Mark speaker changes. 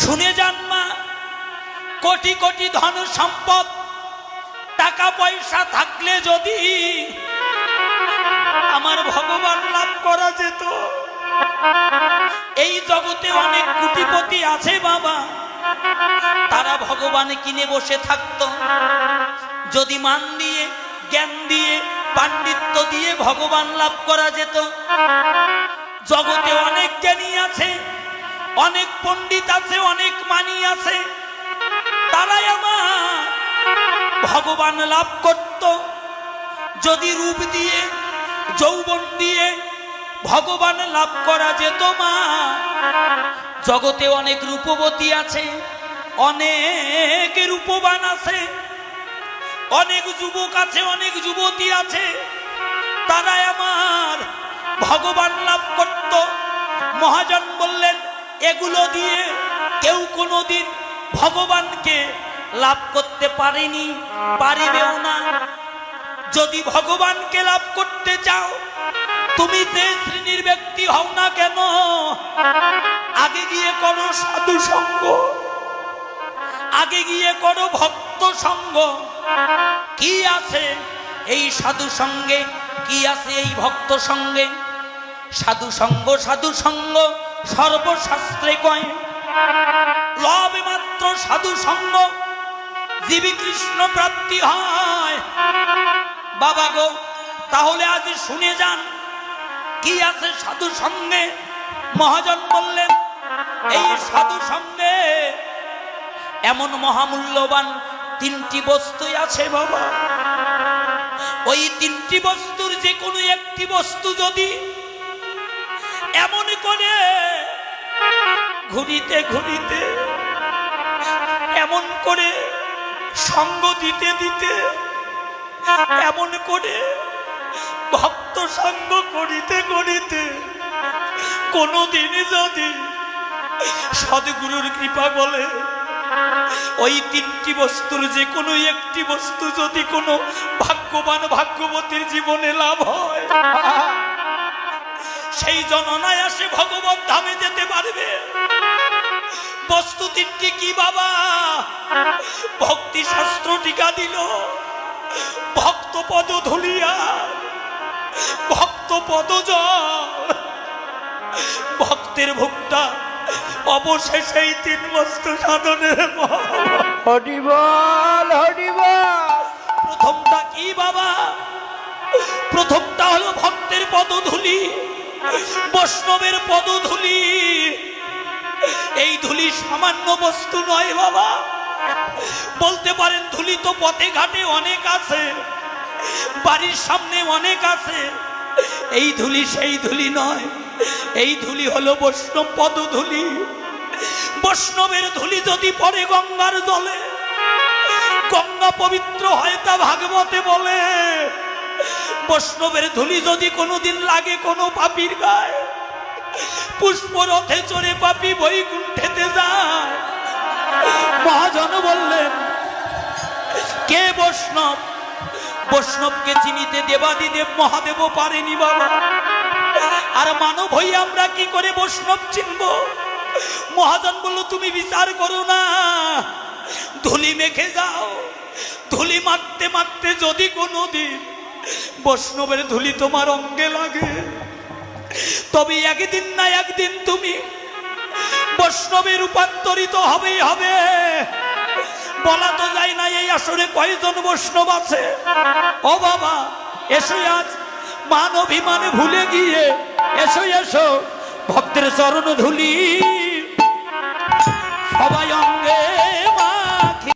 Speaker 1: শুনে যান মা, কোটি কোটি ধন সম্পদ টাকা পয়সা থাকলে যদি আমার ভগবান লাভ করা যেত। এই জগতে অনেক কোটিপতি আছে বাবা, তারা ভগবান কিনে বসে থাকতো। যদি মান দিয়ে, জ্ঞান দিয়ে, পাণ্ডিত্য দিয়ে ভগবান লাভ করা যেত। জগতে অনেক জ্ঞানী আছে, অনেক পণ্ডিত আছে, অনেক মানি আছে, তারাই আমার ভগবান লাভ করত। যদি রূপ দিয়ে, যৌবন দিয়ে ভগবান লাভ করা যেত মা। জগতে অনেক রূপবতী আছে, অনেক রূপবান আছে, অনেক যুবক আছে, অনেক যুবতী আছে, তারাই আমার ভগবান লাভ করত। মহাজন বললেন, এগুলো দিয়ে কেউ কোনোদিন ভগবানকে লাভ করতে পারেনি, পারিবেও না। যদি ভগবানকে লাভ করতে চাও, তুমি যে শ্রেণীর ব্যক্তি হও না কেন, আগে গিয়ে করো সাধু সঙ্গ, আগে গিয়ে করো ভক্ত সঙ্গ। কি আছে এই সাধু সঙ্গে, কি আছে এই ভক্ত সঙ্গে? সাধু সঙ্গ, সাধু সঙ্গ সর্বশাস্ত্রে কয়, লবে মাত্র সাধু সঙ্গ জীবী কৃষ্ণ প্রাপ্তি হয়। বাবা গো, তাহলে আজ শুনে যান কি আছে সাধু সঙ্গে। মহাজন বললেন, এই সাধু সঙ্গে এমন মহামূল্যবান তিনটি বস্তুই আছে বাবা। ওই তিনটি বস্তুর যে কোনো একটি বস্তু যদি এমন করে ঘুরিতে ঘুরিতে, এমন করে সঙ্গ দিতে দিতে, এমন করে ভক্ত সঙ্গ করিতে করিতে কোনদিন যদি সদ্গুরুর কৃপা বলে ওই তিনটি বস্তুর যে কোনো একটি বস্তু যদি কোনো ভাগ্যবান ভাগ্যবতীর জীবনে লাভ হয়, সেই জননায় আসে ভগবত ধামে যেতে পারবে। বস্তু তিনটি কি বাবা? ভক্তি শাস্ত্র টিকা দিল, ভক্ত পদ ধুলিয়া, ভক্ত পদ জল, ভক্তের ভোক্তা অবশেষে এই তিন বস্তু সাধনের।
Speaker 2: হরিবল হরিবল।
Speaker 1: প্রথমটা কি বাবা? প্রথমটা হলো ভক্তের পদধূলি, বৈষ্ণবের পদধূলি। এই ধূলি সামান্য বস্তু নয় বাবা। বলতে পারেন ধূলি তো পথে ঘাটে অনেক আছে, বাড়ির সামনে অনেক আছে, এই ধূলি সেই ধূলি নয়। এই ধূলি হলো বৈষ্ণব পদধূলি। বৈষ্ণবের ধূলি যদি পড়ে গঙ্গার জলে, গঙ্গা পবিত্র হয়, তা ভাগবতে বলে। বৈষ্ণবের ধূলি যদি কোনোদিন লাগে কোনো পাপীর গায়ে, পুষ্পরথে চড়ে পাপী বৈকুণ্ঠেতে যায়। মহাজন বললেন, কে বৈষ্ণব? বৈষ্ণবকে চিনিতে দেবাদিদেব মহাদেবও পারেনি বাবা। আর মানব হই আমরা কি করে বৈষ্ণব চিনব? মহাজন বলল, তুমি বিচার করো না, ধুলি মেখে যাও। ধুলি মাখতে মাখতে যদি কোনোদিন বৈষ্ণবের ধুলি তোমার অঙ্গে লাগে, তবে একদিন না একদিন তুমি বৈষ্ণবে রূপান্তরিত হবেই হবে। বলা তো যায় না এই আসরে কয়জন বৈষ্ণব আছে। ও বাবা, এসো আজ মান অভিমানে ভুলে গিয়ে এসো এসো ভক্তের চরণ ধুলি